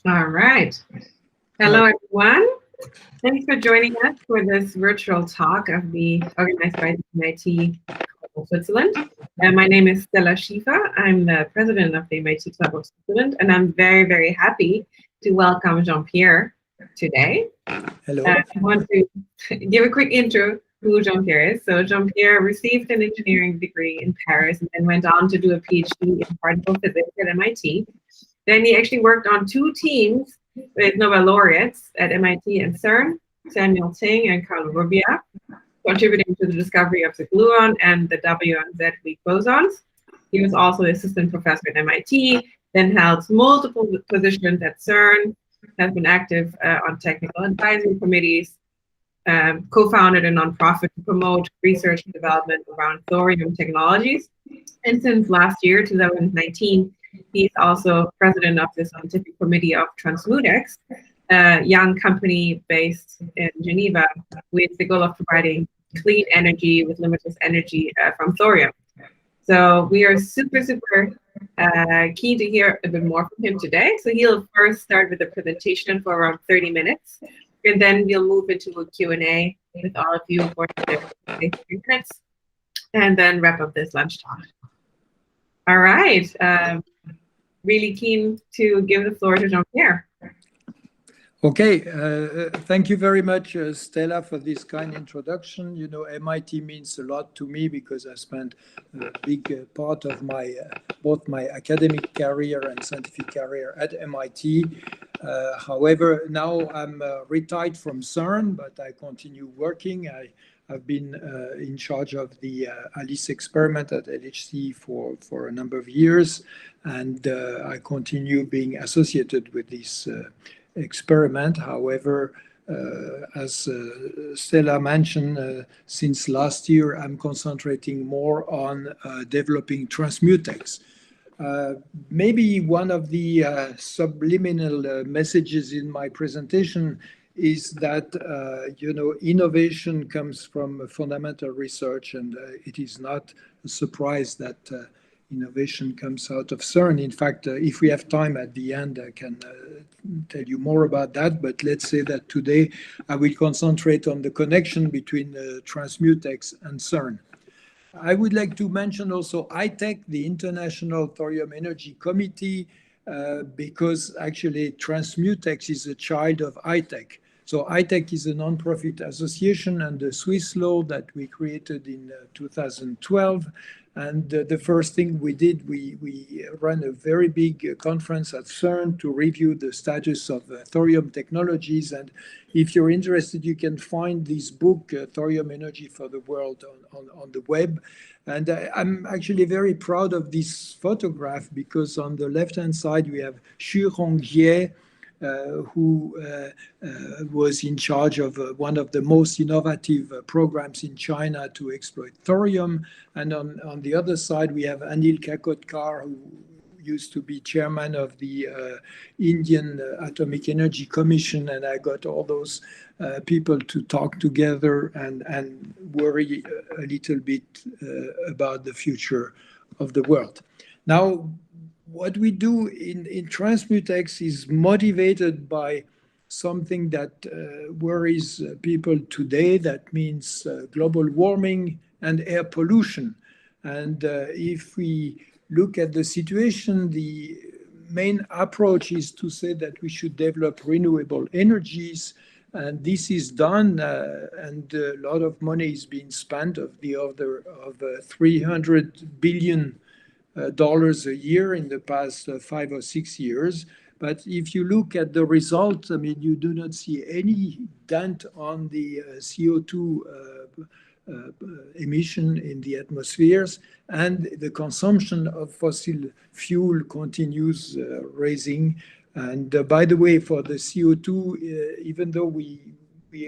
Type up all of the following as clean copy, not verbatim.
All right. Uh, Hello, everyone. Thanks for joining us for this virtual talk of the organized by the MIT Club of Switzerland. My name is Stella Schiefer. I'm the president of the MIT Club of Switzerland, and I'm very, very happy to welcome Jean Pierre today. I Hello. want to give a quick intro who Jean Pierre is. So, Jean Pierre received an engineering degree in Paris and then went on to do a PhD in particle physics at MIT. Then he actually worked on two teams with Nobel Laureates at MIT and CERN, Samuel Ting and Carlo Rubbia, contributing to the discovery of the gluon and the W and Z weak bosons. He was also assistant professor at MIT, then held multiple positions at CERN, has been active on technical advisory committees, co-founded a nonprofit to promote research and development around thorium technologies. And since last year, 2019, he's also president of the scientific committee of Transmutex, a young company based in Geneva with the goal of providing clean energy with limitless energy from thorium. So we are super keen to hear a bit more from him today. So he'll first start with a presentation for around 30 minutes, and then we'll move into a Q&A with all of you for the 30 minutes, and then wrap up this lunch talk. All right. Really keen to give the floor to Jean Pierre. Okay, thank you very much, Stella, for this kind introduction. You know, MIT means a lot to me because I spent a big part of my both my academic career and scientific career at MIT. However, now I'm retired from CERN, but I continue working. I've been in charge of the ALICE experiment at LHC for a number of years, and I continue being associated with this experiment. However, as Stella mentioned, since last year, I'm concentrating more on developing Transmutex. Maybe one of the subliminal messages in my presentation is that innovation comes from fundamental research, and it is not a surprise that innovation comes out of CERN. In fact, if we have time at the end, I can tell you more about that. But let's say that today I will concentrate on the connection between Transmutex and CERN. I would like to mention also ITEC, the International Thorium Energy Committee, because actually Transmutex is a child of ITEC. So ITEC is a non-profit association under Swiss law that we created in 2012. And the first thing we did, we ran a very big conference at CERN to review the status of thorium technologies. And if you're interested, you can find this book, Thorium Energy for the World, on the web. And I'm actually very proud of this photograph because on the left-hand side, we have Xu Hongjie, who was in charge of one of the most innovative programs in China to exploit thorium. And on the other side, we have Anil Kakotkar, who used to be chairman of the Indian Atomic Energy Commission. And I got all those people to talk together and worry a little bit about the future of the world. Now, what we do in Transmutex is motivated by something that worries people today. That means global warming and air pollution. And if we look at the situation, the main approach is to say that we should develop renewable energies. And this is done, and a lot of money is being spent of the order of 300 billion dollars a year in the past 5 or 6 years. But if you look at the results, I mean, you do not see any dent on the CO2 emission in the atmospheres, and the consumption of fossil fuel continues rising. And by the way, for the CO2, even though we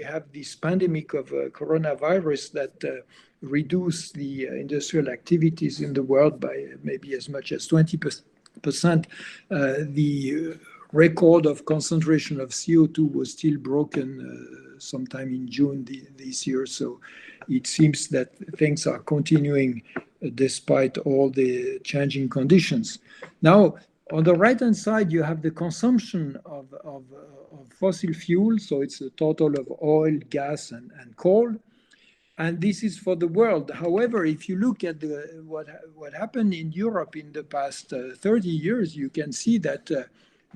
have this pandemic of coronavirus that reduce the industrial activities in the world by maybe as much as 20%. The record of concentration of CO2 was still broken sometime in June this year. So it seems that things are continuing despite all the changing conditions. Now, On the right-hand side, you have the consumption of fossil fuel. So it's a total of oil, gas, and coal. And this is for the world. However, if you look at what happened in Europe in the past 30 years, you can see that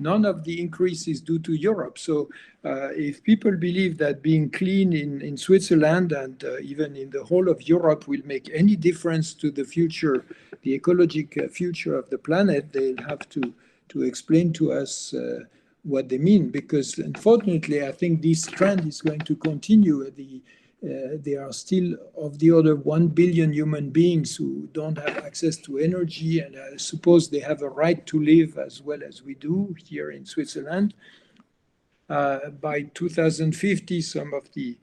none of the increase is due to Europe. So if people believe that being clean in Switzerland and even in the whole of Europe will make any difference to the future, the ecologic future of the planet, they'll have to explain to us what they mean. Because unfortunately, I think this trend is going to continue. There are still of the order 1 billion human beings who don't have access to energy, and I suppose they have a right to live as well as we do here in Switzerland. By 2050, some of the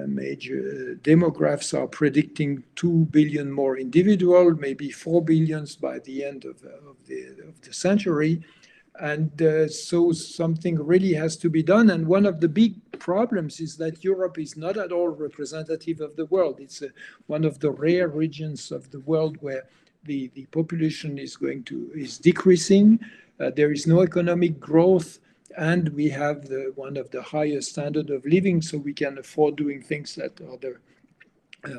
major demographs are predicting 2 billion more individual, maybe 4 billions by the end of the century. And so something really has to be done. And one of the big problems is that Europe is not at all representative of the world. It's one of the rare regions of the world where the population is decreasing. There is no economic growth, and we have one of the highest standard of living, so we can afford doing things that other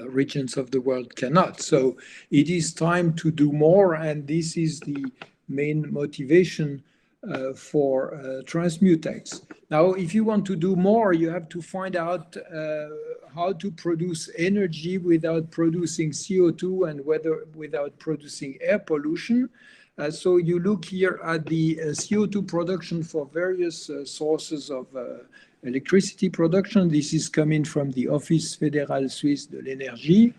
regions of the world cannot. So it is time to do more, and this is the main motivation for Transmutex. Now, if you want to do more, you have to find out how to produce energy without producing CO2 and without producing air pollution. So you look here at the CO2 production for various sources of electricity production. This is coming from the Office Fédéral Suisse de l'Énergie.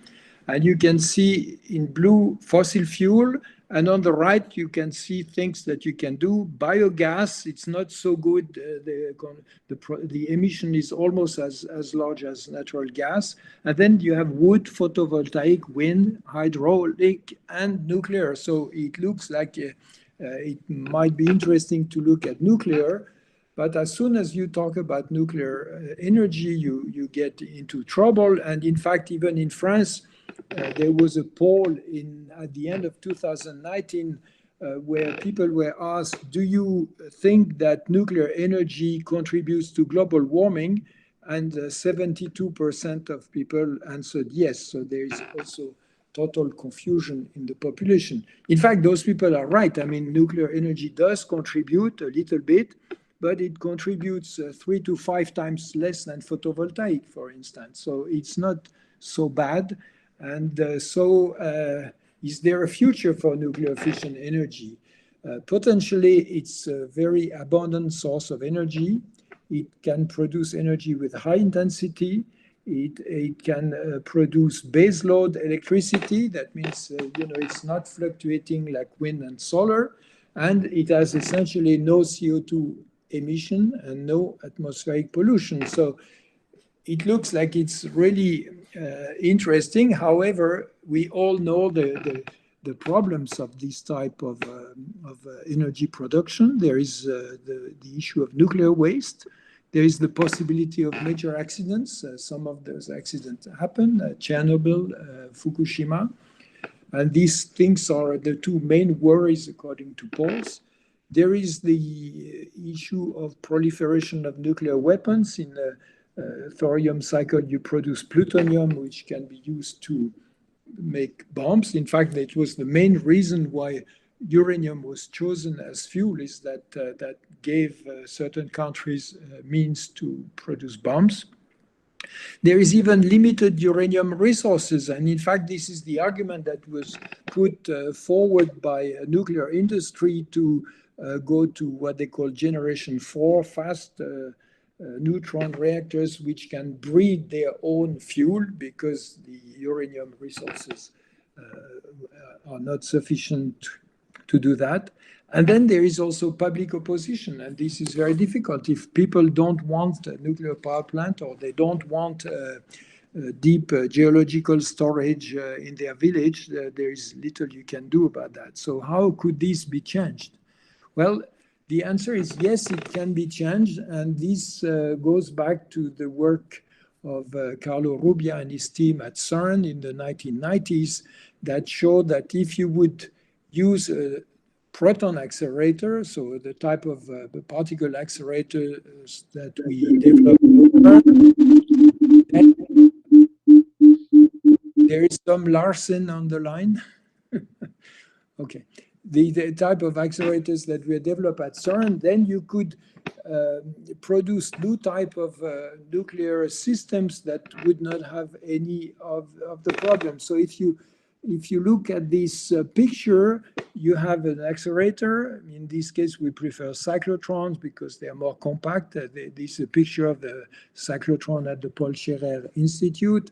And you can see in blue fossil fuel. And on the right, you can see things that you can do. Biogas, it's not so good. The emission is almost as large as natural gas. And then you have wood, photovoltaic, wind, hydraulic, and nuclear. So it looks like it might be interesting to look at nuclear. But as soon as you talk about nuclear energy, you get into trouble. And in fact, even in France, there was a poll at the end of 2019 where people were asked, do you think that nuclear energy contributes to global warming? And 72% of people answered yes. So there is also total confusion in the population. In fact, those people are right. I mean, nuclear energy does contribute a little bit, but it contributes 3 to 5 times less than photovoltaic, for instance. So it's not so bad. And is there a future for nuclear fission energy? Potentially, it's a very abundant source of energy. It can produce energy with high intensity. It can produce baseload electricity. That means it's not fluctuating like wind and solar. And it has essentially no CO2 emission and no atmospheric pollution. So it looks like it's really interesting. However, we all know the problems of this type of energy production. There is the issue of nuclear waste. There is the possibility of major accidents. Some of those accidents happen, Chernobyl, Fukushima. And these things are the two main worries according to polls. There is the issue of proliferation of nuclear weapons. In the thorium cycle, you produce plutonium, which can be used to make bombs. In fact, it was the main reason why uranium was chosen as fuel, is that that gave certain countries means to produce bombs. There is even limited uranium resources. And in fact, this is the argument that was put forward by nuclear industry to go to what they call generation 4 fast neutron reactors, which can breed their own fuel because the uranium resources are not sufficient to do that. And then there is also public opposition, and this is very difficult. If people don't want a nuclear power plant, or they don't want deep geological storage in their village, there is little you can do about that. So how could this be changed? Well, the answer is yes, it can be changed, and this goes back to the work of Carlo Rubbia and his team at CERN in the 1990s that showed that if you would use proton accelerator, so the type of particle accelerator that we developed. There is some Larsen on the line. Okay. The type of accelerators that we develop at CERN, then you could produce new type of nuclear systems that would not have any of the problems. So if you look at this picture, you have an accelerator. In this case, we prefer cyclotrons because they are more compact. This is a picture of the cyclotron at the Paul Scherrer Institute.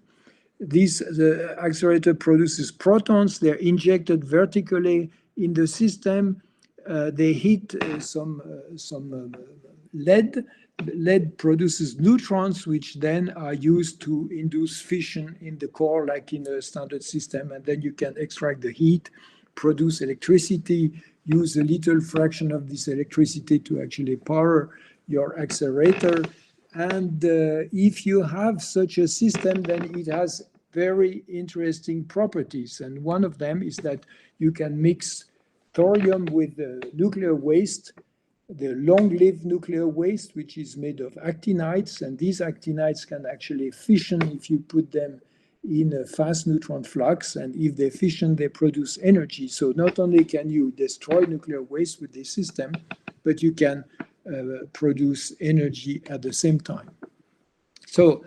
The accelerator produces protons. They're injected vertically in the system. They hit some lead. Lead produces neutrons, which then are used to induce fission in the core, like in a standard system. And then you can extract the heat, produce electricity, use a little fraction of this electricity to actually power your accelerator. And if you have such a system, then it has very interesting properties. And one of them is that you can mix thorium with nuclear waste, the long-lived nuclear waste, which is made of actinides. And these actinides can actually fission if you put them in a fast neutron flux. And if they fission, they produce energy. So not only can you destroy nuclear waste with this system, but you can produce energy at the same time. So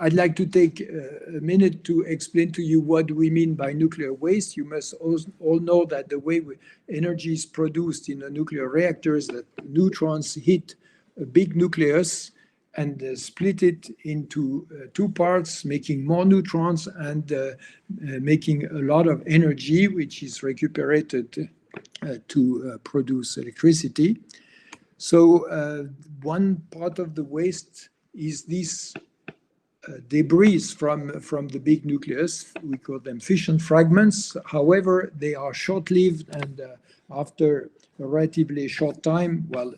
I'd like to take a minute to explain to you what we mean by nuclear waste. You must all know that the way energy is produced in a nuclear reactor is that neutrons hit a big nucleus and split it into two parts, making more neutrons and making a lot of energy, which is recuperated to produce electricity. So one part of the waste is this debris from the big nucleus. We call them fission fragments. However, they are short-lived, and after a relatively short time, well,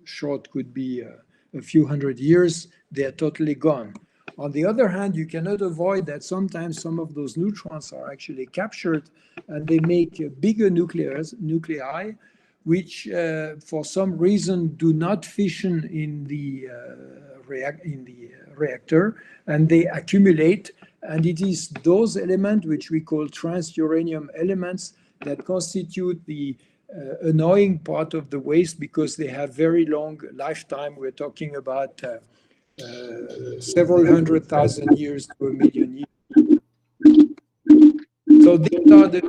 short could be a few hundred years, they are totally gone. On the other hand, you cannot avoid that sometimes some of those neutrons are actually captured, and they make bigger nuclei, which for some reason do not fission in the reactor, and they accumulate. And it is those elements which we call transuranium elements that constitute the annoying part of the waste, because they have very long lifetime. We're talking about several 100,000 years to 1,000,000 years. So these are the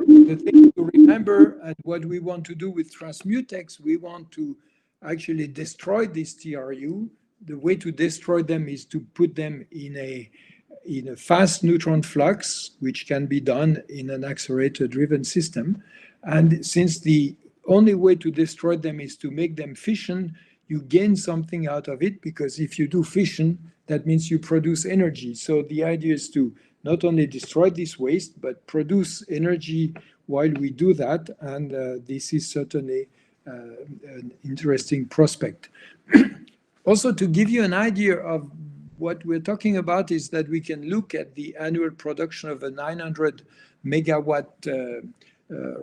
things to remember. And what we want to do with Transmutex, we want to actually destroy this TRU. The way to destroy them is to put them in a fast neutron flux, which can be done in an accelerator-driven system. And since the only way to destroy them is to make them fission, you gain something out of it, because if you do fission, that means you produce energy. So the idea is to not only destroy this waste, but produce energy while we do that. And this is certainly an interesting prospect. Also, to give you an idea of what we're talking about, is that we can look at the annual production of a 900 megawatt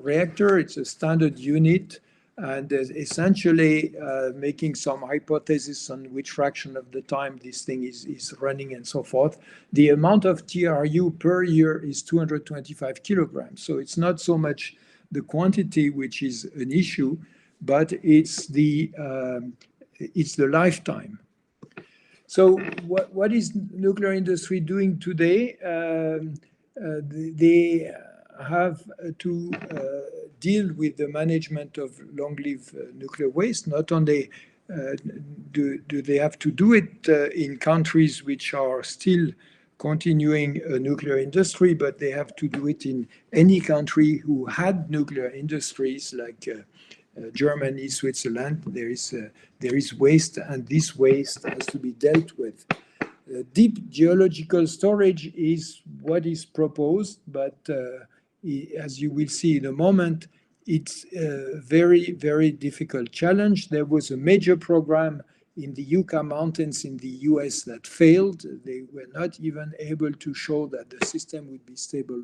reactor. It's a standard unit, and essentially making some hypothesis on which fraction of the time this thing is running and so forth. The amount of TRU per year is 225 kilograms. So it's not so much the quantity which is an issue, but it's the lifetime. So what is nuclear industry doing today? They have to deal with the management of long-lived nuclear waste. Not only do they have to do it in countries which are still continuing a nuclear industry, but they have to do it in any country who had nuclear industries, like Germany, Switzerland. There is waste, and this waste has to be dealt with. Deep geological storage is what is proposed, but as you will see in a moment, it's a very, very difficult challenge. There was a major program in the Yucca Mountains in the US that failed. They were not even able to show that the system would be stable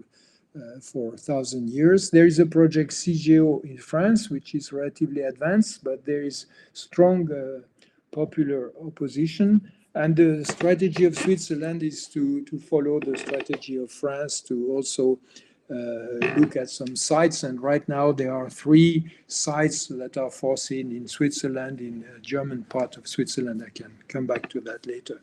for 1,000 years. There is a project CGO in France, which is relatively advanced, but there is strong popular opposition. And the strategy of Switzerland is to follow the strategy of France, to also look at some sites. And right now there are 3 sites that are foreseen in Switzerland, in the German part of Switzerland. I can come back to that later.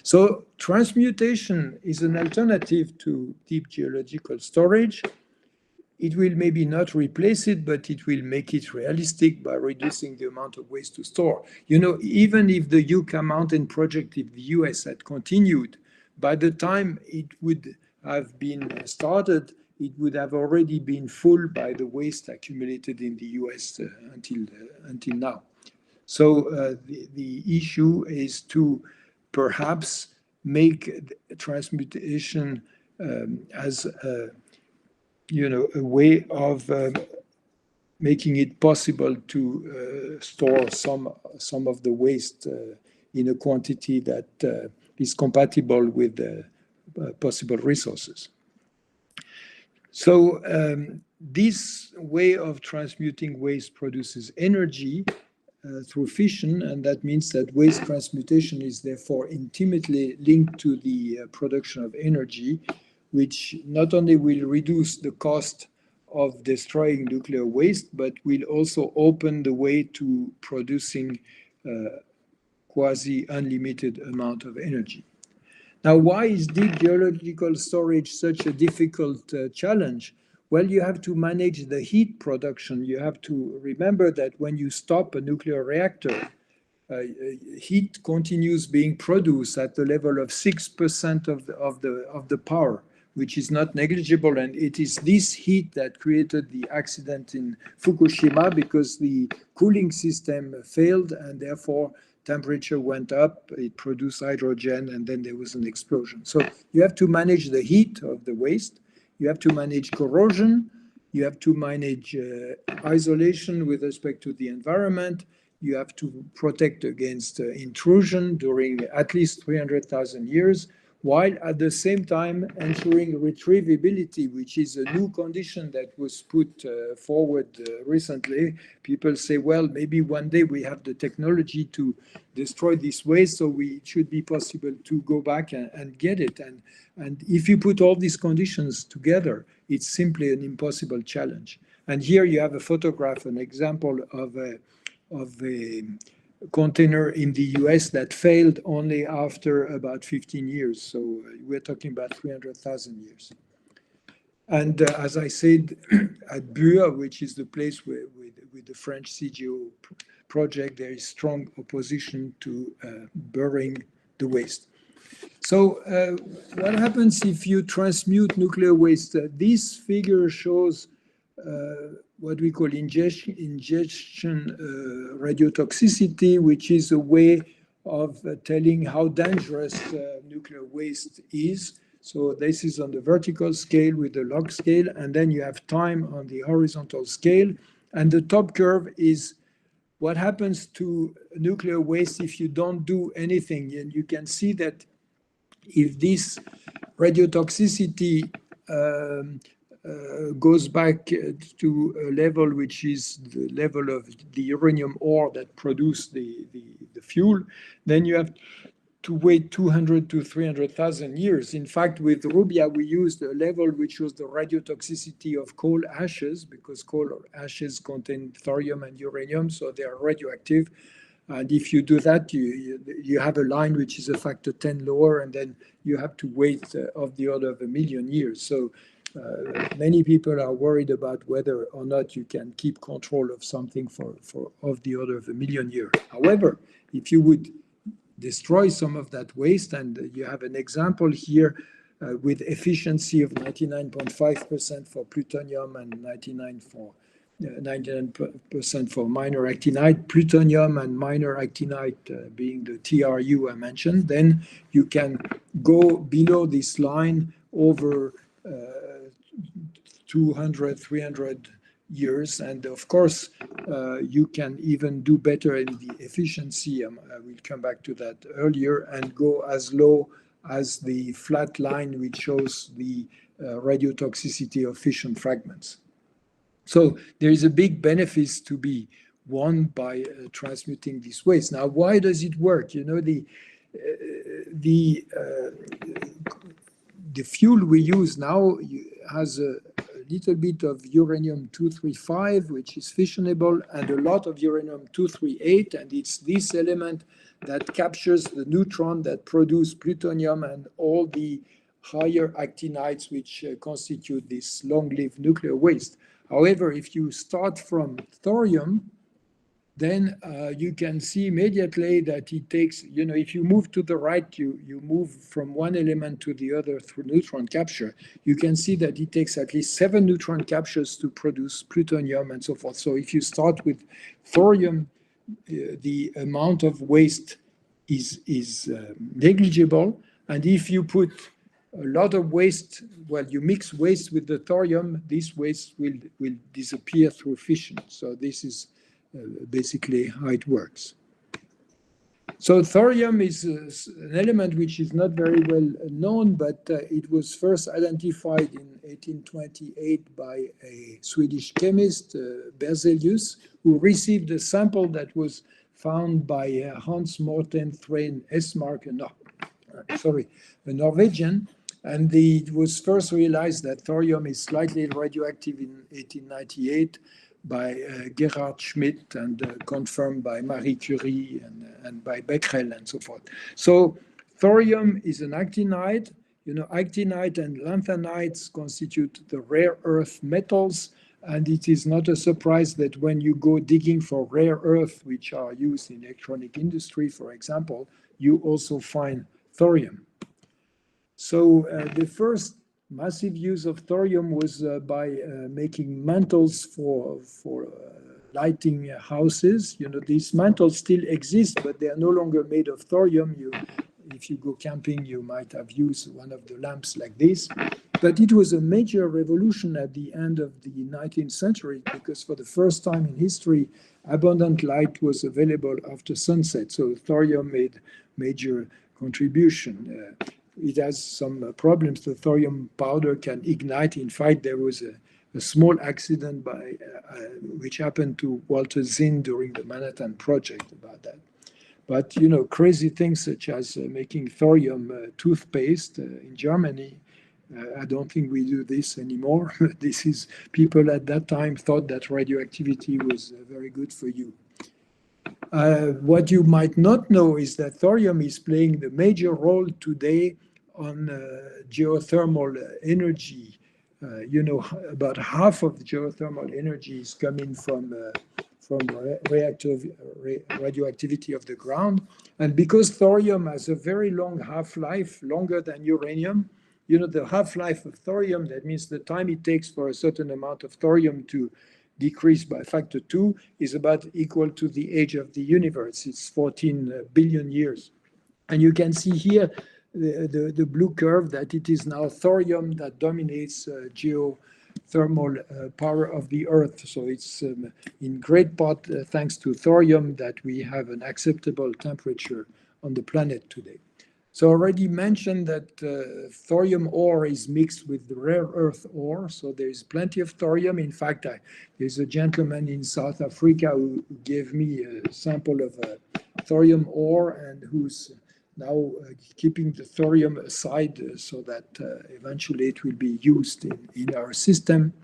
So transmutation is an alternative to deep geological storage. It will maybe not replace it, but it will make it realistic by reducing the amount of waste to store. You know, even if the Yucca Mountain project in the US had continued, by the time it would have been started, it would have already been full by the waste accumulated in the US until now. So the issue is to perhaps make transmutation as a way of making it possible to store some of the waste in a quantity that is compatible with the possible resources. So this way of transmuting waste produces energy through fission, and that means that waste transmutation is therefore intimately linked to the production of energy, which not only will reduce the cost of destroying nuclear waste, but will also open the way to producing quasi-unlimited amount of energy. Now, why is deep geological storage such a difficult challenge? Well, you have to manage the heat production. You have to remember that when you stop a nuclear reactor, heat continues being produced at the level of 6% of the power, which is not negligible. And it is this heat that created the accident in Fukushima, because the cooling system failed and therefore temperature went up, it produced hydrogen, and then there was an explosion. So you have to manage the heat of the waste. You have to manage corrosion. You have to manage isolation with respect to the environment. You have to protect against intrusion during at least 300,000 years, while at the same time ensuring retrievability, which is a new condition that was put forward recently. People say, well, maybe one day we have the technology to destroy this waste, so it should be possible to go back and get it. And if you put all these conditions together, it's simply an impossible challenge. And here you have a photograph, an example of a container in the US that failed only after about 15 years. So we're talking about 300,000 years. And as I said, at Bure, which is the place where, with the French CGO project, there is strong opposition to burying the waste. So what happens if you transmute nuclear waste? This figure shows what we call ingestion radiotoxicity, which is a way of telling how dangerous nuclear waste is. So this is on the vertical scale with the log scale, and then you have time on the horizontal scale. And the top curve is what happens to nuclear waste if you don't do anything. And you can see that if this radiotoxicity goes back to a level which is the level of the uranium ore that produced the fuel, then you have to wait 200 to 300,000 years. In fact, with Rubbia, we used a level which was the radiotoxicity of coal ashes, because coal ashes contain thorium and uranium, so they are radioactive. And if you do that, you have a line which is a factor 10 lower, and then you have to wait of the order of 1 million years. So many people are worried about whether or not you can keep control of something for of the order of 1 million years. However, if you would destroy some of that waste, and you have an example here with efficiency of 99.5% for plutonium and 99% for minor actinide, plutonium and minor actinide being the TRU I mentioned, then you can go below this line over 200, 300 years. And of course, you can even do better in the efficiency. I will come back to that earlier, and go as low as the flat line, which shows the radiotoxicity of fission fragments. So there is a big benefit to be won by transmuting this waste. Now, why does it work? You know, the fuel we use now has a little bit of uranium-235, which is fissionable, and a lot of uranium-238, and it's this element that captures the neutron that produce plutonium and all the higher actinides which constitute this long-lived nuclear waste. However, if you start from thorium, then you can see immediately that it takes, you know, if you move to the right, you move from one element to the other through neutron capture. You can see that it takes at least 7 neutron captures to produce plutonium and so forth. So if you start with thorium, the amount of waste is negligible. And if you put a lot of waste, well, you mix waste with the thorium, this waste will disappear through fission. So this is basically how it works. So thorium is an element which is not very well known, but it was first identified in 1828 by a Swedish chemist, Berzelius, who received a sample that was found by Hans Morten Thrane Esmark, a Norwegian. And it was first realized that thorium is slightly radioactive in 1898 by Gerhard Schmidt and confirmed by Marie Curie and by Becquerel and so forth. So thorium is an actinide. You know, actinide and lanthanides constitute the rare earth metals. And it is not a surprise that when you go digging for rare earth, which are used in electronic industry, for example, you also find thorium. So the first massive use of thorium was by making mantles for lighting houses. You know, these mantles still exist, but they are no longer made of thorium. If you go camping, you might have used one of the lamps like this. But it was a major revolution at the end of the 19th century, because for the first time in history, abundant light was available after sunset. So thorium made major contribution. It has some problems. The thorium powder can ignite. In fact, there was a small accident which happened to Walter Zinn during the Manhattan Project about that. But, you know, crazy things such as making thorium toothpaste in Germany, I don't think we do this anymore. This is, people at that time thought that radioactivity was very good for you. What you might not know is that thorium is playing the major role today on geothermal energy. You know, about half of the geothermal energy is coming from radioactivity of the ground. And because thorium has a very long half-life, longer than uranium, you know, the half-life of thorium, that means the time it takes for a certain amount of thorium to decrease by factor 2 is about equal to the age of the universe. It's 14 billion years. And you can see here the blue curve that it is now thorium that dominates geothermal power of the Earth. So it's in great part thanks to thorium that we have an acceptable temperature on the planet today. So I already mentioned that thorium ore is mixed with the rare earth ore. So there is plenty of thorium. In fact, there's a gentleman in South Africa who gave me a sample of thorium ore and who's now keeping the thorium aside so that eventually it will be used in our system.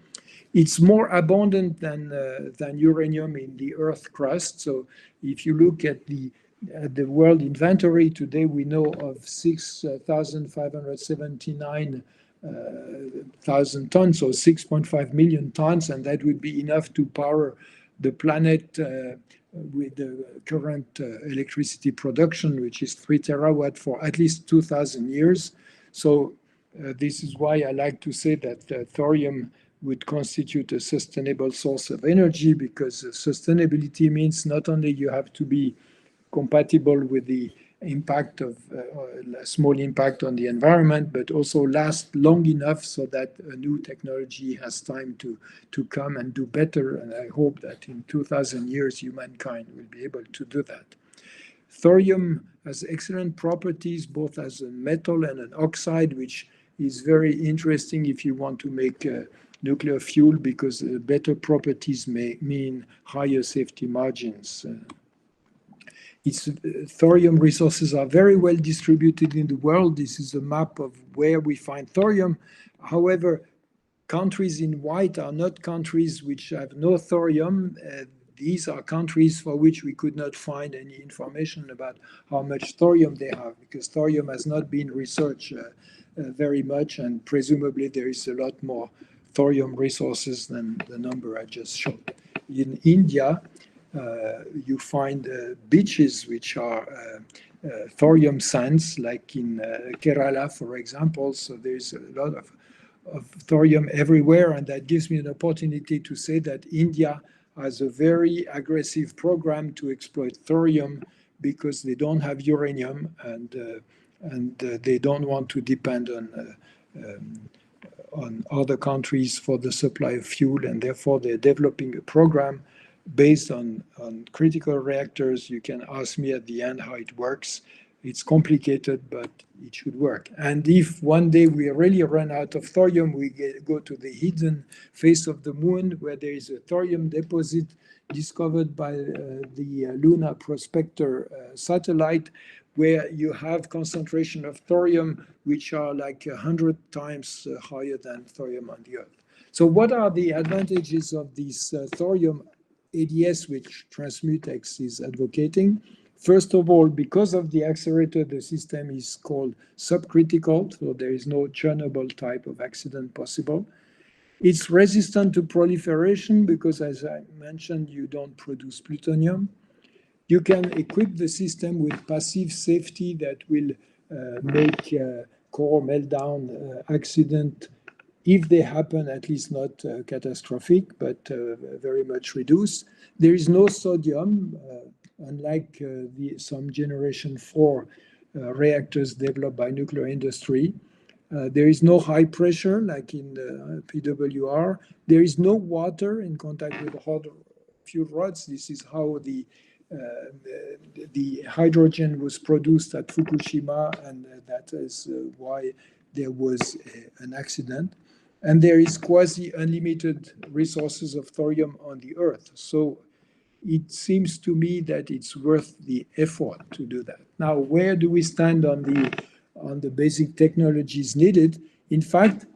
It's more abundant than uranium in the Earth crust. So if you look at the world inventory today, we know of 6,579,000 tons, so 6.5 million tons, and that would be enough to power the planet with the current electricity production, which is 3 terawatt for at least 2,000 years. So this is why I like to say that thorium would constitute a sustainable source of energy, because sustainability means not only you have to be compatible with the impact of a small impact on the environment, but also last long enough so that a new technology has time to come and do better. And I hope that in 2,000 years, humankind will be able to do that. Thorium has excellent properties, both as a metal and an oxide, which is very interesting if you want to make nuclear fuel, because better properties may mean higher safety margins. Thorium resources are very well distributed in the world. This is a map of where we find thorium. However, countries in white are not countries which have no thorium. These are countries for which we could not find any information about how much thorium they have, because thorium has not been researched very much, and presumably there is a lot more thorium resources than the number I just showed. In India, you find beaches which are thorium sands, like in Kerala, for example. So there's a lot of thorium everywhere, and that gives me an opportunity to say that India has a very aggressive program to exploit thorium, because they don't have uranium, and they don't want to depend on other countries for the supply of fuel, and therefore they're developing a program based on critical reactors. You can ask me at the end how it works. It's complicated, but it should work. And if one day we really run out of thorium, we go to the hidden face of the moon, where there is a thorium deposit discovered by the Lunar Prospector satellite, where you have concentration of thorium which are like 100 times higher than thorium on the Earth. So what are the advantages of this thorium ADS, which Transmutex is advocating? First of all, because of the accelerator, the system is called subcritical, so there is no Chernobyl type of accident possible. It's resistant to proliferation because, as I mentioned, you don't produce plutonium. You can equip the system with passive safety that will make core meltdown accident, if they happen, at least not catastrophic, but very much reduced. There is no sodium, unlike some generation 4 reactors developed by nuclear industry. There is no high pressure like in the PWR. There is no water in contact with hot fuel rods. This is how the hydrogen was produced at Fukushima, and that is why there was an accident. And there is quasi-unlimited resources of thorium on the Earth. So it seems to me that it's worth the effort to do that. Now, where do we stand on the basic technologies needed? In fact,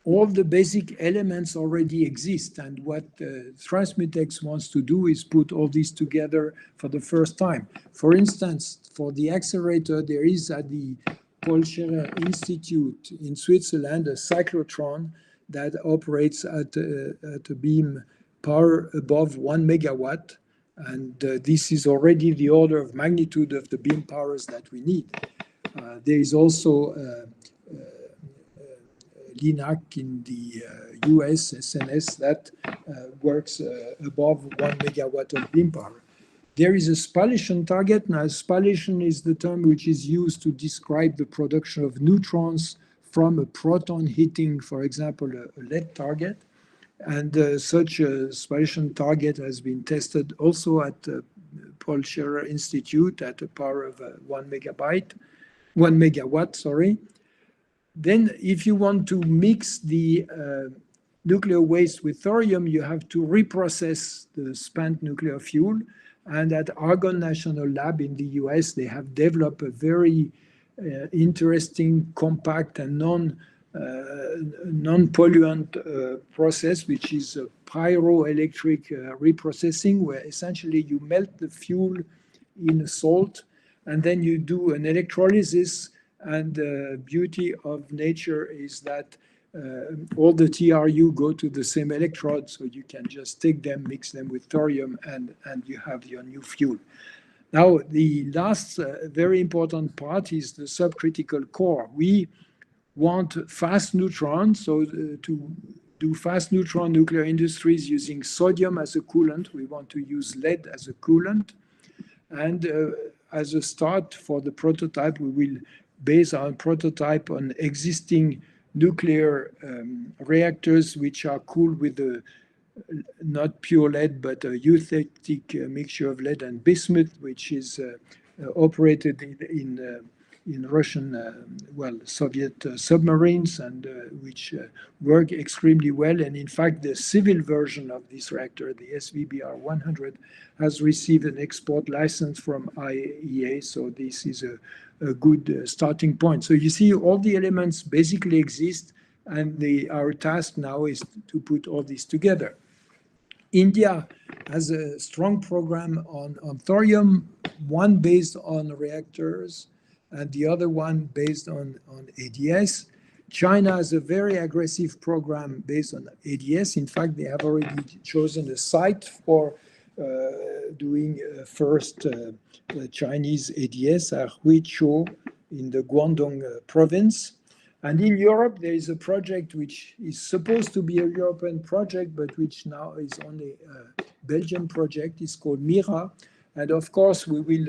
all the basic elements already exist, and what Transmutex wants to do is put all these together for the first time. For instance, for the accelerator, there is at the Paul Scherrer Institute in Switzerland a cyclotron that operates at a beam power above 1 megawatt, and this is already the order of magnitude of the beam powers that we need. There is also LINAC in the US, SNS, that works above 1 megawatt of beam power. There is a spallation target. Now, spallation is the term which is used to describe the production of neutrons from a proton hitting, for example, a lead target. And such a spallation target has been tested also at Paul Scherrer Institute at a power of 1 megawatt, sorry. Then if you want to mix the nuclear waste with thorium, you have to reprocess the spent nuclear fuel. And at Argonne National Lab in the US, they have developed a very interesting, compact, and non-polluant process, which is a pyroelectric reprocessing, where essentially you melt the fuel in a salt, and then you do an electrolysis. And the beauty of nature is that all the TRU go to the same electrode, so you can just take them, mix them with thorium, and you have your new fuel. Now, the last very important part is the subcritical core. We want fast neutrons, so to do fast neutron nuclear industries using sodium as a coolant. We want to use lead as a coolant. And as a start for the prototype, we will base our prototype on existing nuclear reactors, which are cooled with not pure lead, but a eutectic mixture of lead and bismuth, which is operated in Russian, Soviet submarines, and which work extremely well. And in fact, the civil version of this reactor, the SVBR-100, has received an export license from IAEA. So this is a good starting point. So you see, all the elements basically exist, and our task now is to put all this together. India has a strong program on thorium, one based on reactors and the other one based on ADS. China has a very aggressive program based on ADS. In fact, they have already chosen a site for doing first Chinese ADS at Huizhou in the Guangdong province. And in Europe, there is a project which is supposed to be a European project, but which now is only a Belgian project. It's called MIRA. And of course, we will,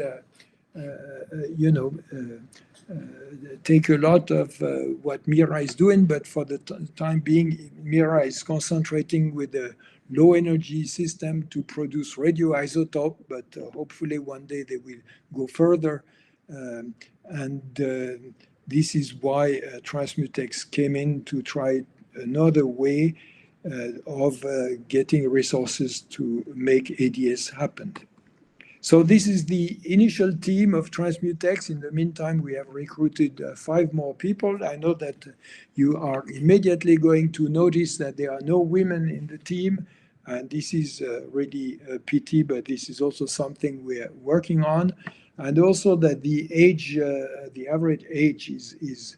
take a lot of what MIRA is doing, but for the time being, MIRA is concentrating with a low energy system to produce radioisotope, but hopefully one day they will go further. This is why Transmutex came in to try another way of getting resources to make ADS happen. So this is the initial team of Transmutex. In the meantime, we have recruited 5 more people. I know that you are immediately going to notice that there are no women in the team. And this is really a pity, but this is also something we are working on. And also that the age, the average age is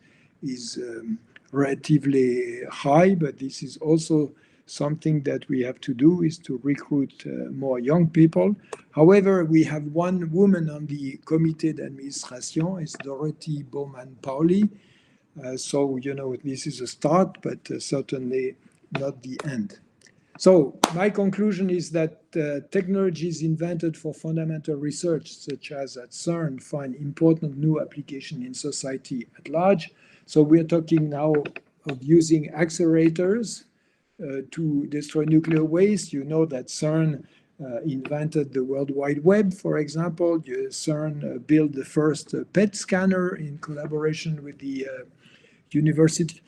relatively high, but this is also something that we have to do, is to recruit more young people. However, we have one woman on the comité d'administration, is Dorothy Bowman-Pauli. So, this is a start, but certainly not the end. So my conclusion is that technologies invented for fundamental research, such as at CERN, find important new application in society at large. So we're talking now of using accelerators to destroy nuclear waste. You know that CERN invented the World Wide Web, for example. CERN built the first PET scanner in collaboration with the University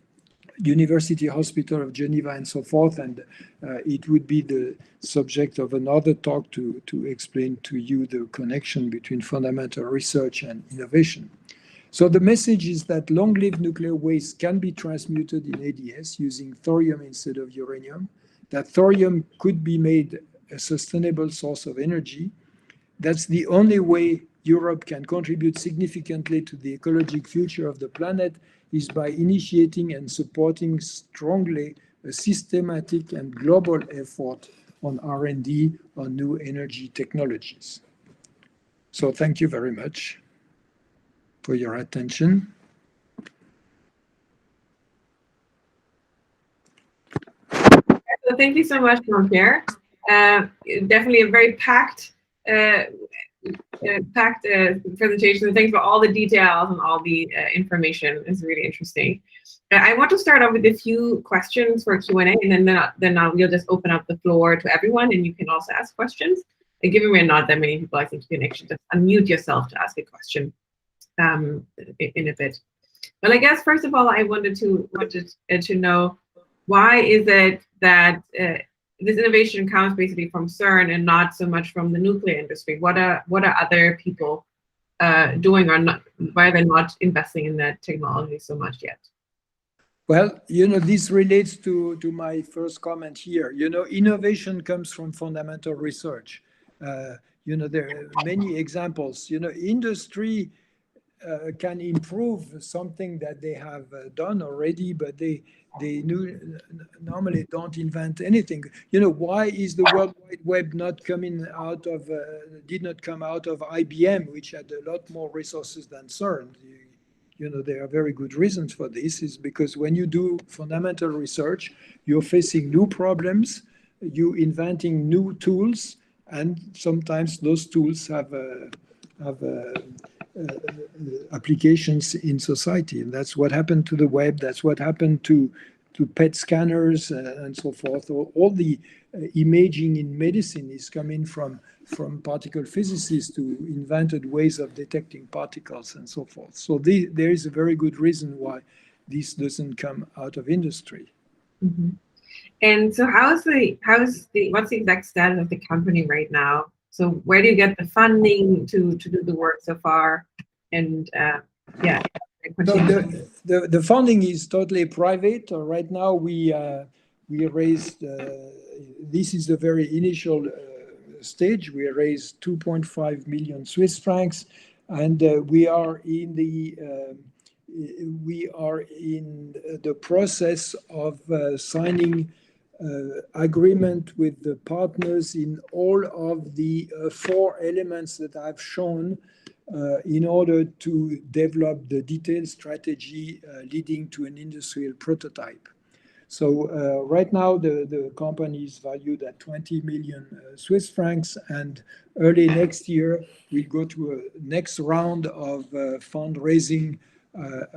Hospital of Geneva and so forth, and it would be the subject of another talk to explain to you the connection between fundamental research and innovation. So the message is that long-lived nuclear waste can be transmuted in ADS using thorium instead of uranium, that thorium could be made a sustainable source of energy. That's the only way Europe can contribute significantly to the ecological future of the planet, is by initiating and supporting strongly a systematic and global effort on R&D on new energy technologies. So thank you very much for your attention. So thank you so much, Jean Pierre. Definitely a very packed presentation. Thanks for all the details and all the information. It's really interesting. I want to start off with a few questions for Q&A, and then we'll just open up the floor to everyone, and you can also ask questions. And given we're not that many people, I think you can actually just unmute yourself to ask a question in a bit. But I guess first of all, I wanted to know, why is it that this innovation comes basically from CERN and not so much from the nuclear industry? What are other people doing, or not? Why are they not investing in that technology so much yet? Well, this relates to my first comment here. Innovation comes from fundamental research. There are many examples. Industry can improve something that they have done already, but they normally don't invent anything. Why is the World Wide Web did not come out of IBM, which had a lot more resources than CERN? There are very good reasons for this. Is because when you do fundamental research, you're facing new problems, you're inventing new tools, and sometimes those tools have applications in society. And that's what happened to the web. That's what happened to to PET scanners and so forth. All the imaging in medicine is coming from particle physicists who invented ways of detecting particles and so forth. So there is a very good reason why this doesn't come out of industry. Mm-hmm. And so what's the exact status of the company right now? So where do you get the funding to do the work so far? And yeah. So the funding is totally private. Right now we raised, this is the very initial stage. We raised 2.5 million Swiss francs, and we are in the process of signing agreement with the partners in all of the 4 elements that I've shown in order to develop the detailed strategy leading to an industrial prototype. So right now the company is valued at 20 million Swiss francs, and early next year we go to a next round of fundraising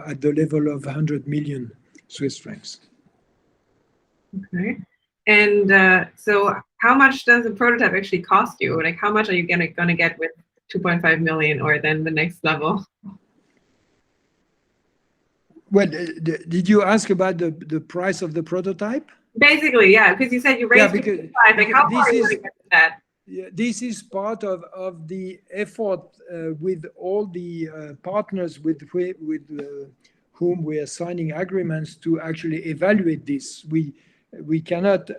at the level of 100 million Swiss francs. Okay. And so how much does the prototype actually cost you? Like how much are you gonna get with 2.5 million or then the next level? Well, did you ask about the price of the prototype? Basically, yeah, because you said you raised 2.5. Like how far are you gonna get to that? Yeah, this is part of the effort with all the partners with whom we are signing agreements to actually evaluate this. We cannot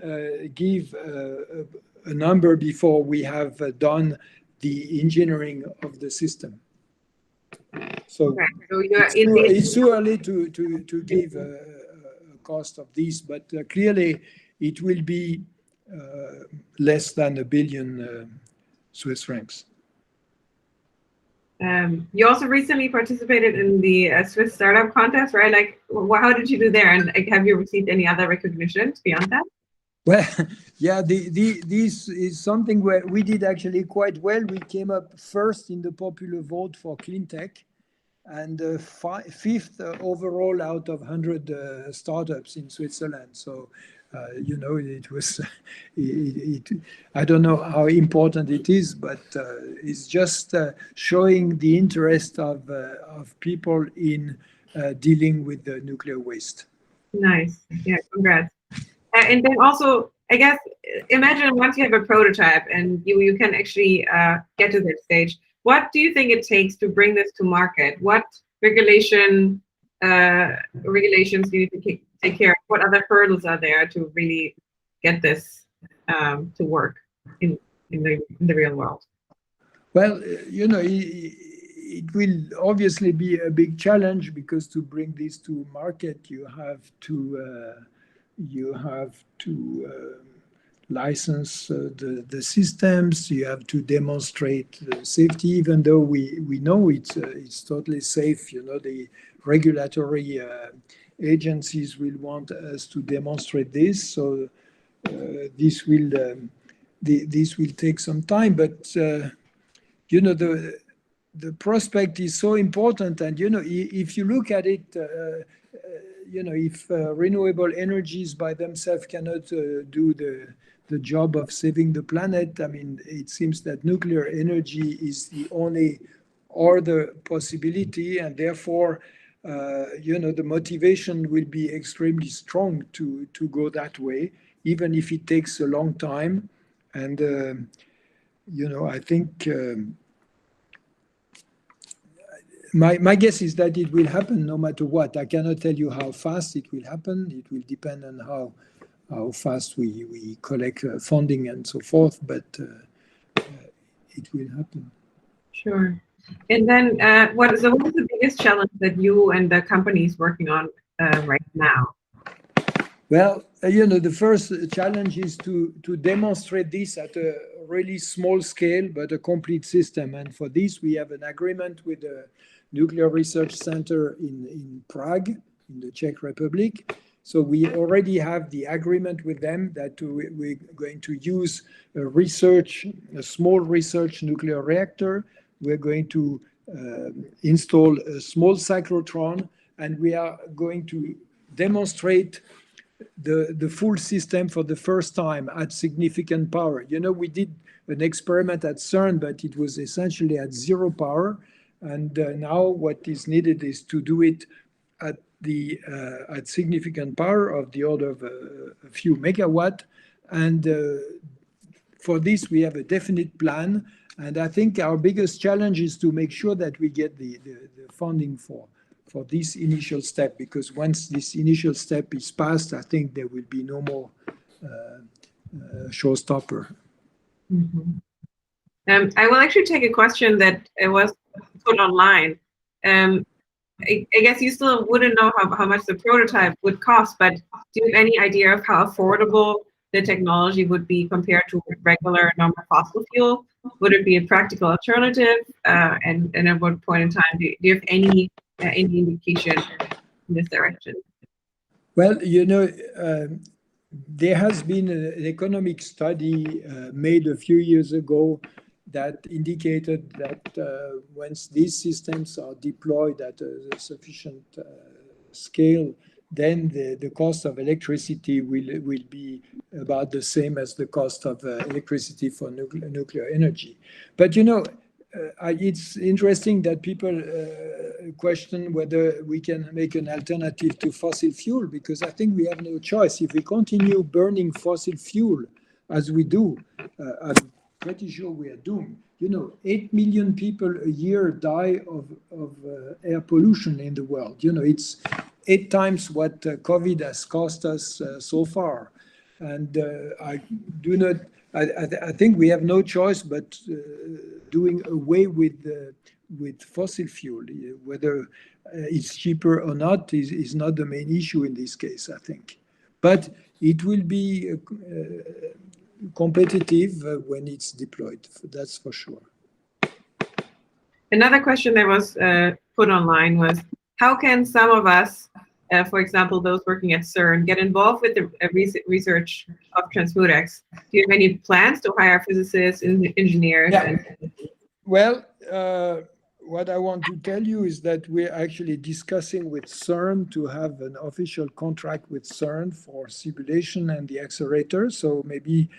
give a number before we have done the engineering of the system. So, okay, so it's too early to give a cost of this, but clearly it will be less than 1 billion Swiss francs. You also recently participated in the Swiss startup contest, right? Like, how did you do there? And like, have you received any other recognitions beyond that? Well, yeah, this is something where we did actually quite well. We came up first in the popular vote for clean tech, and fifth overall out of 100 startups in Switzerland. So, it was, I don't know how important it is, but it's just showing the interest of people in dealing with the nuclear waste. Nice. Yeah, congrats. And then also, I guess, imagine once you have a prototype and you can actually get to that stage. What do you think it takes to bring this to market? What regulations do you take care of? What other hurdles are there to really get this to work in the real world? Well, it will obviously be a big challenge, because to bring this to market, you have to license the systems. You have to demonstrate safety, even though we know it's totally safe. The regulatory agencies will want us to demonstrate this. So this will take some time, but the prospect is so important. And if you look at it, if renewable energies by themselves cannot do the job of saving the planet, I mean, it seems that nuclear energy is the only other possibility, and therefore, the motivation will be extremely strong to go that way, even if it takes a long time. And I think my guess is that it will happen no matter what. I cannot tell you how fast it will happen. It will depend on how fast we collect funding and so forth, but it will happen. Sure. And then what is the biggest challenge that you and the company is working on right now? Well, the first challenge is to demonstrate this at a really small scale, but a complete system. And for this, we have an agreement with the Nuclear Research Center in Prague, in the Czech Republic. So we already have the agreement with them that we're going to use a small research nuclear reactor. We're going to install a small cyclotron, and we are going to demonstrate the full system for the first time at significant power. You know, we did an experiment at CERN, but it was essentially at 0 power. And now what is needed is to do it at at significant power of the order of a few megawatt. And for this, we have a definite plan. And I think our biggest challenge is to make sure that we get the funding for this initial step, because once this initial step is passed, I think there will be no more showstopper. Mm-hmm. I will actually take a question that was put online. I guess you still wouldn't know how much the prototype would cost, but do you have any idea of how affordable the technology would be compared to regular normal fossil fuel? Would it be a practical alternative? And at what point in time do you have any indication in this direction? Well, you know, there has been an economic study made a few years ago that indicated that once these systems are deployed at a sufficient scale, then the cost of electricity will be about the same as the cost of electricity for nuclear energy. But, you know, it's interesting that people question whether we can make an alternative to fossil fuel, because I think we have no choice. If we continue burning fossil fuel as we do, I'm pretty sure we are doomed. You know, 8 million people a year die of air pollution in the world. You know, it's 8 times what COVID has cost us so far. And I think we have no choice but doing away with fossil fuel. Whether it's cheaper or not is not the main issue in this case, I think. But it will be competitive when it's deployed, that's for sure. Another question that was put online was, how can some of us, for example, those working at CERN, get involved with the research of Transmutex? Do you have any plans to hire physicists and engineers? Yeah. Well, what I want to tell you is that we're actually discussing with CERN to have an official contract with CERN for simulation and the accelerator. So maybe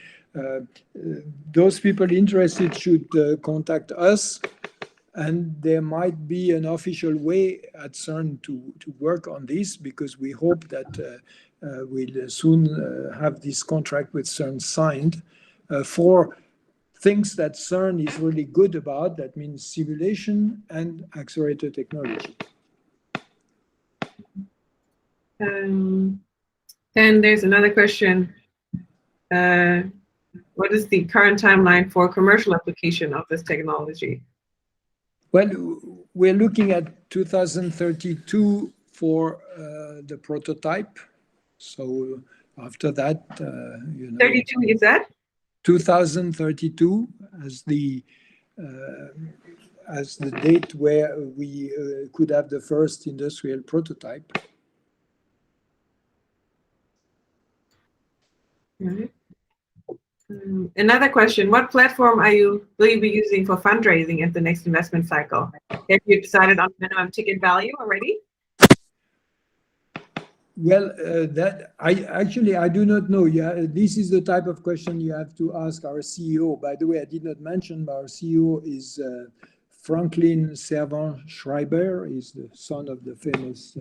those people interested should contact us. And there might be an official way at CERN to work on this, because we hope that we'll soon have this contract with CERN signed for things that CERN is really good about. That means simulation and accelerator technology. Then there's another question. What is the current timeline for commercial application of this technology? Well, we're looking at 2032 for the prototype. So after that, you know, 32 is that? 2032 as the date where we could have the first industrial prototype. Right. Another question: what platform will you be using for fundraising at the next investment cycle? Have you decided on minimum ticket value already? Well, that I do not know. Yeah, this is the type of question you have to ask our CEO. By the way, I did not mention our CEO is Franklin Servan-Schreiber. He's the son of the famous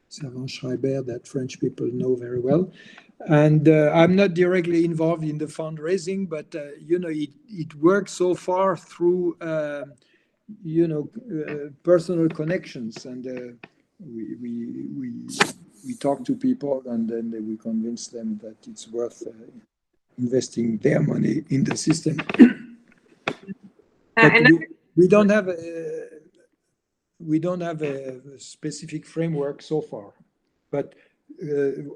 Servan-Schreiber that French people know very well. And I'm not directly involved in the fundraising, but you know, it works so far through you know, personal connections, and we talk to people, and then we convince them that it's worth investing their money in the system. We don't have a specific framework so far, but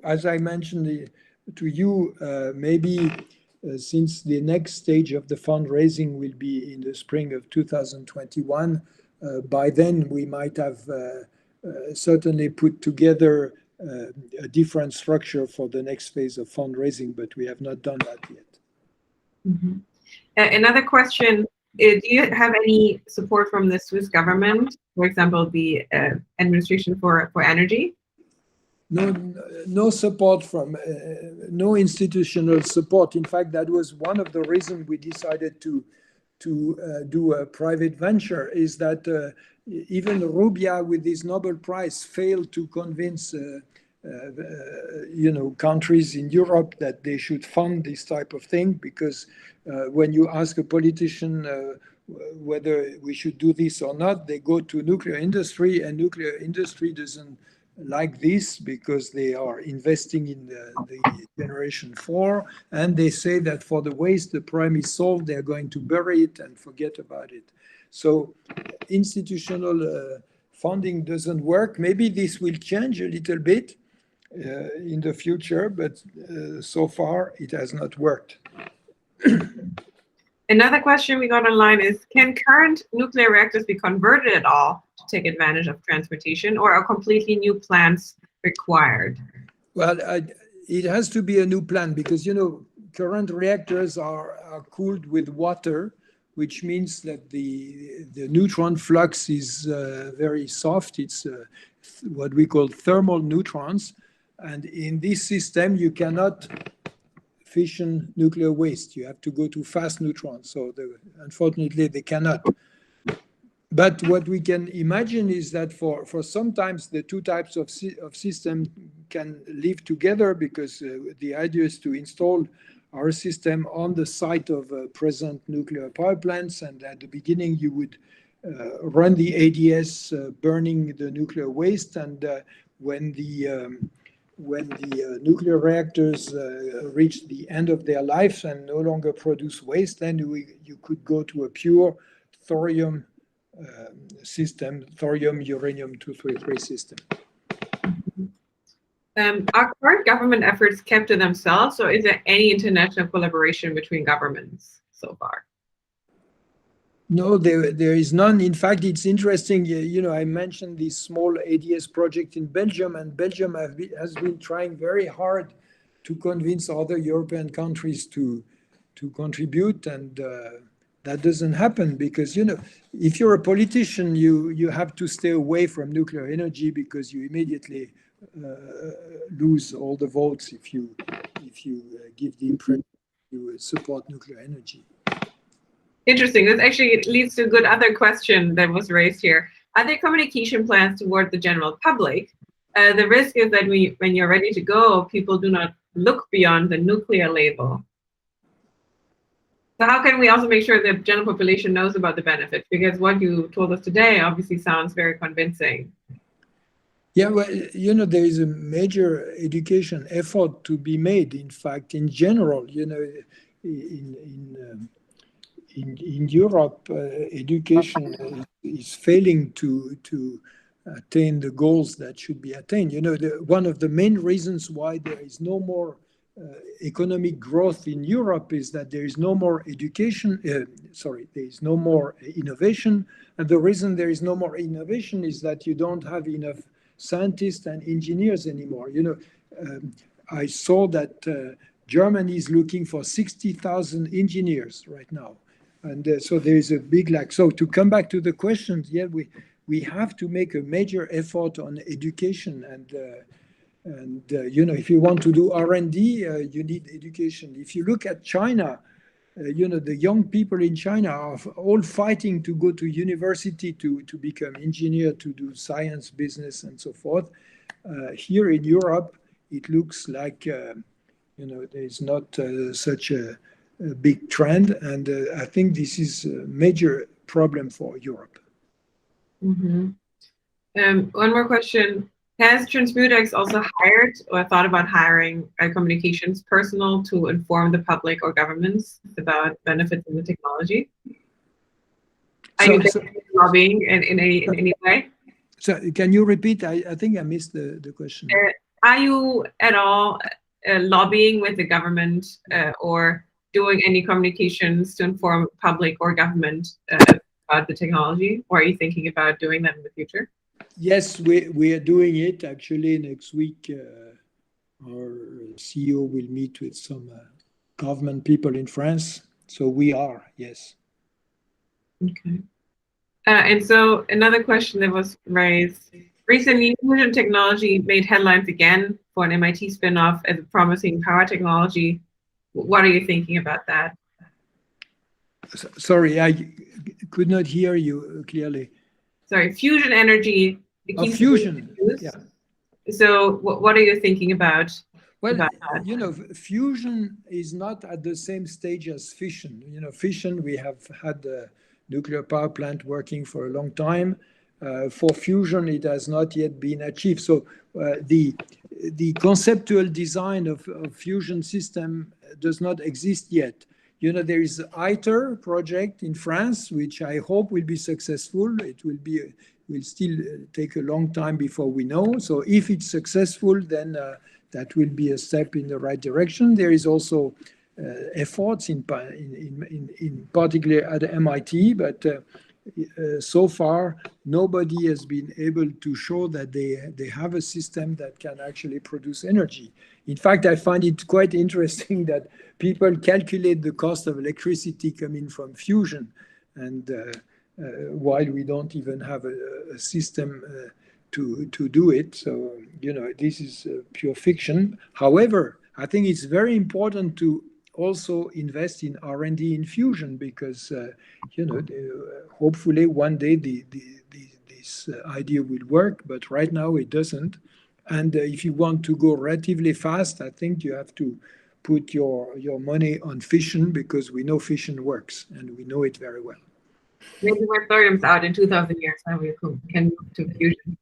as I mentioned to you, maybe since the next stage of the fundraising will be in the spring of 2021, by then we might have certainly put together a different structure for the next phase of fundraising, but we have not done that yet. Mm-hmm. Another question, do you have any support from the Swiss government, for example, the Administration for Energy? no support from, no institutional support. In fact, that was one of the reasons we decided to do a private venture, is that even Rubbia with this Nobel Prize failed to convince countries in Europe that they should fund this type of thing, because when you ask a politician whether we should do this or not, they go to nuclear industry, and nuclear industry doesn't like this because they are investing in the generation 4, and they say that for the waste the problem is solved, they're going to bury it and forget about it. So institutional funding doesn't work. Maybe this will change a little bit in the future, but so far it has not worked. Another question we got online is, can current nuclear reactors be converted at all to take advantage of transmutation, or are completely new plants required? Well, it has to be a new plant, because, current reactors are cooled with water, which means that the neutron flux is very soft. It's what we call thermal neutrons. And in this system, you cannot fission nuclear waste. You have to go to fast neutrons. So unfortunately, they cannot. But what we can imagine is that for sometimes the two types of system can live together, because the idea is to install our system on the site of present nuclear power plants. And at the beginning, you would run the ADS burning the nuclear waste. And when the nuclear reactors reach the end of their life and no longer produce waste, then you could go to a pure thorium system, thorium uranium-233 system. Are current government efforts kept to themselves, or is there any international collaboration between governments so far? No, there is none. In fact, it's interesting. I mentioned this small ADS project in Belgium, and Belgium has been trying very hard to convince other European countries to contribute, and that doesn't happen because, if you're a politician, you have to stay away from nuclear energy, because you immediately lose all the votes if you give the impression you support nuclear energy. Interesting. This actually leads to a good other question that was raised here. Are there communication plans toward the general public? The risk is that when you're ready to go, people do not look beyond the nuclear label. So how can we also make sure the general population knows about the benefits? Because what you told us today obviously sounds very convincing. Yeah, well, there is a major education effort to be made. In fact, in general, in Europe, education is failing to attain the goals that should be attained. One of the main reasons why there is no more economic growth in Europe is that there is no more education. There is no more innovation. And the reason there is no more innovation is that you don't have enough scientists and engineers anymore. I saw that Germany is looking for 60,000 engineers right now. And so there is a big lack. So to come back to the questions, yeah, we have to make a major effort on education. And if you want to do R&D, you need education. If you look at China, the young people in China are all fighting to go to university to become engineer, to do science, business, and so forth. Here in Europe, it looks like there's not such a big trend, and I think this is a major problem for Europe. Mm-hmm. One more question. Has Transmutex also hired or thought about hiring a communications personnel to inform the public or governments about benefits of the technology? Are you lobbying in any way? So can you repeat? I think I missed the question. Are you at all lobbying with the government or doing any communications to inform public or government about the technology? Or are you thinking about doing that in the future? Yes, we are doing it. Actually, next week, our CEO will meet with some government people in France. So we are, yes. Okay. And so another question that was raised Recently, fusion technology made headlines again for an MIT spinoff as a promising power technology. What are you thinking about that? Sorry, I could not hear you clearly. Sorry, fusion energy. Fusion, yeah. So what are you thinking about? Well, that? you know, fusion is not at the same stage as fission. You know, fission, we have had the nuclear power plant working for a long time. For fusion, it has not yet been achieved. So the conceptual design of fusion system does not exist yet. You know, there is ITER project in France, which I hope will be successful. It will still take a long time before we know. So if it's successful, then that will be a step in the right direction. There is also efforts in particular at MIT, but so far nobody has been able to show that they have a system that can actually produce energy. In fact, I find it quite interesting that people calculate the cost of electricity coming from fusion, and while we don't even have a system to do it. So, you know, this is pure fiction. However, I think it's very important to also invest in R&D in fusion because, you know, hopefully one day this idea will work, but right now it doesn't. And if you want to go relatively fast, I think you have to put your money on fission because we know fission works and we know it very well. Maybe when thorium's out in 2,000 years, then we can move to fusion.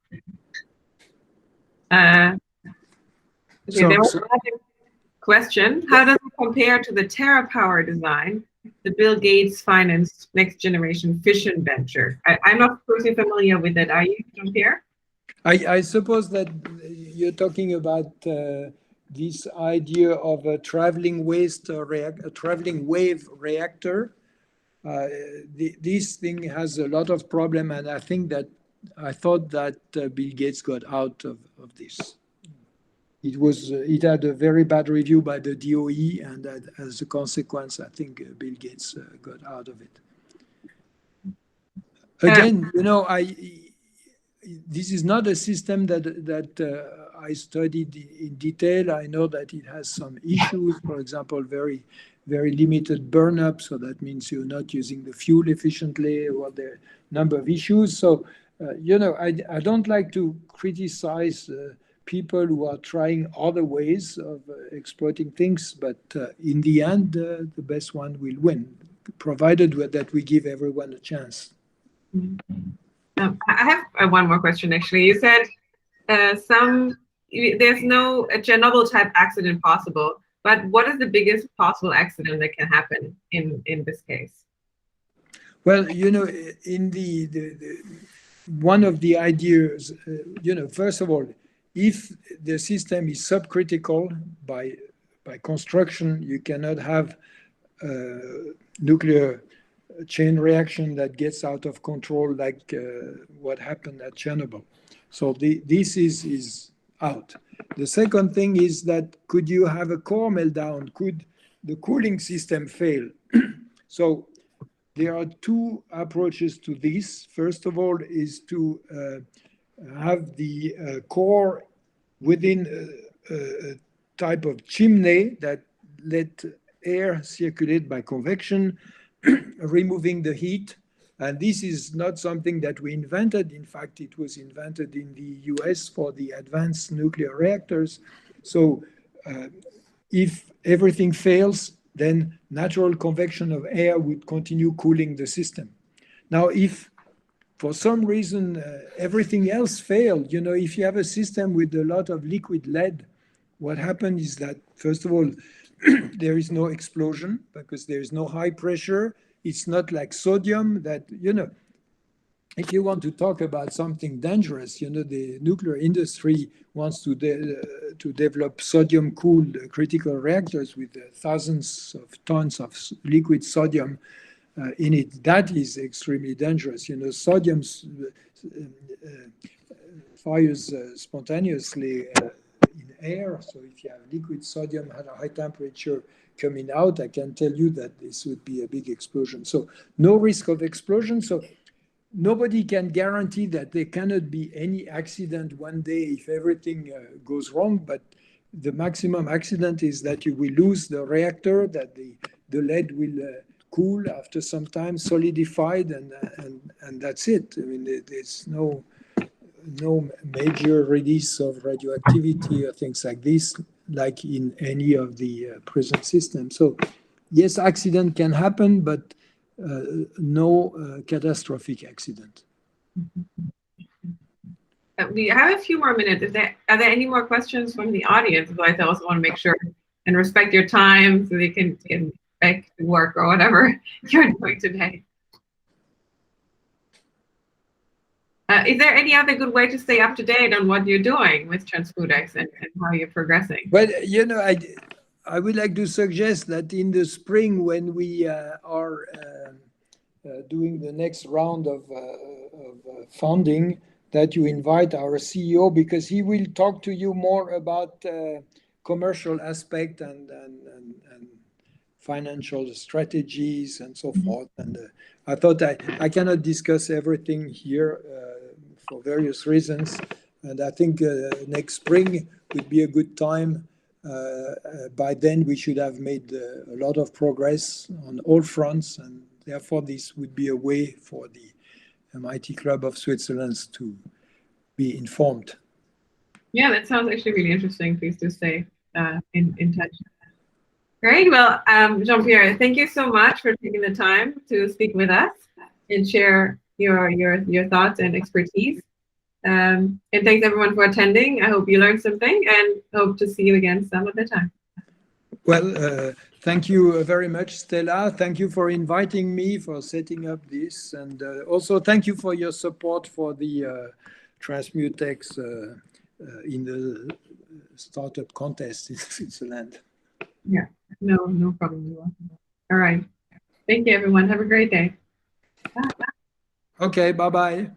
Okay, there was another question. How does it compare to the TerraPower design, the Bill Gates financed next generation fission venture? I'm not personally familiar with it. Are you, Jean Pierre? I suppose that you're talking about this idea of a traveling traveling wave reactor. This thing has a lot of problem, and I thought that Bill Gates got out of this. It had a very bad review by the DOE, and as a consequence, I think Bill Gates got out of it. Again, you know, this is not a system that I studied in detail. I know that it has some issues, for example, very limited burn up. So that means you're not using the fuel efficiently, or there are a number of issues. So, you know, I don't like to criticize people who are trying other ways of exploiting things, but in the end, the best one will win, provided that we give everyone a chance. I have one more question, actually. You said there's no Chernobyl type accident possible, but what is the biggest possible accident that can happen in this case? Well, you know, in the one of the ideas, you know, first of all, if the system is subcritical by construction, you cannot have nuclear chain reaction that gets out of control like what happened at Chernobyl. So this is out. The second thing is that could you have a core meltdown? Could the cooling system fail? So there are two approaches to this. First of all is to have the core within a type of chimney that let air circulate by convection, removing the heat. And this is not something that we invented. In fact, it was invented in the US for the advanced nuclear reactors. So if everything fails, then natural convection of air would continue cooling the system. Now, if for some reason everything else failed, you know, if you have a system with a lot of liquid lead, what happens is that, first of all, there is no explosion because there is no high pressure. It's not like sodium that, you know, if you want to talk about something dangerous, you know, the nuclear industry wants to develop sodium-cooled critical reactors with thousands of tons of liquid sodium in it. That is extremely dangerous. You know, sodium fires spontaneously in air. So if you have liquid sodium at a high temperature coming out, I can tell you that this would be a big explosion. So no risk of explosion. So nobody can guarantee that there cannot be any accident one day if everything goes wrong, but the maximum accident is that you will lose the reactor, that the lead will cool after some time, solidified, and that's it. I mean, there's no major release of radioactivity or things like this, like in any of the present systems. So yes, accident can happen, but no catastrophic accident. We have a few more minutes. Are there any more questions from the audience? Otherwise, I also want to make sure and respect your time so they can get back to work or whatever you're doing today. Is there any other good way to stay up to date on what you're doing with Transmutex and how you're progressing? Well, you know, I would like to suggest that in the spring, when we are doing the next round of funding, that you invite our CEO, because he will talk to you more about commercial aspect and financial strategies and so forth. And I thought I cannot discuss everything here for various reasons. And I think next spring would be a good time. By then, we should have made a lot of progress on all fronts. And therefore, this would be a way for the MIT Club of Switzerland to be informed. Yeah, that sounds actually really interesting. Please do stay in touch. Great. Well, Jean Pierre, thank you so much for taking the time to speak with us and share your thoughts and expertise. And thanks everyone for attending. I hope you learned something and hope to see you again some other time. Well, thank you very much, Stella. Thank you for inviting me, for setting up this. And also thank you for your support for the Transmutex in the startup contest in Switzerland. Yeah, no problem. All right. Thank you, everyone. Have a great day. Bye. Okay, bye-bye.